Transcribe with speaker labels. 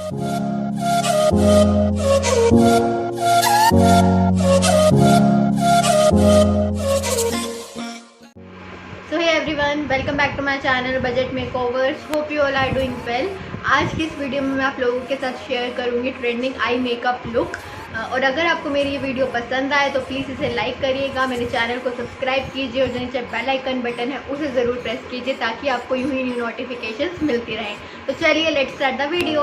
Speaker 1: So hey everyone, welcome back to my channel Budget Makeovers. Hope you all are doing well. आज की इस video में मैं आप लोगों के साथ शेयर करूंगी ट्रेंडिंग आई मेकअप लुक। और अगर आपको मेरी ये वीडियो पसंद आए तो प्लीज़ इसे लाइक करिएगा, मेरे चैनल को सब्सक्राइब कीजिए और जो नीचे बेल आइकन बटन है उसे ज़रूर प्रेस कीजिए ताकि आपको यूं ही न्यू नोटिफिकेशंस मिलती रहें। तो चलिए लेट्स स्टार्ट द वीडियो।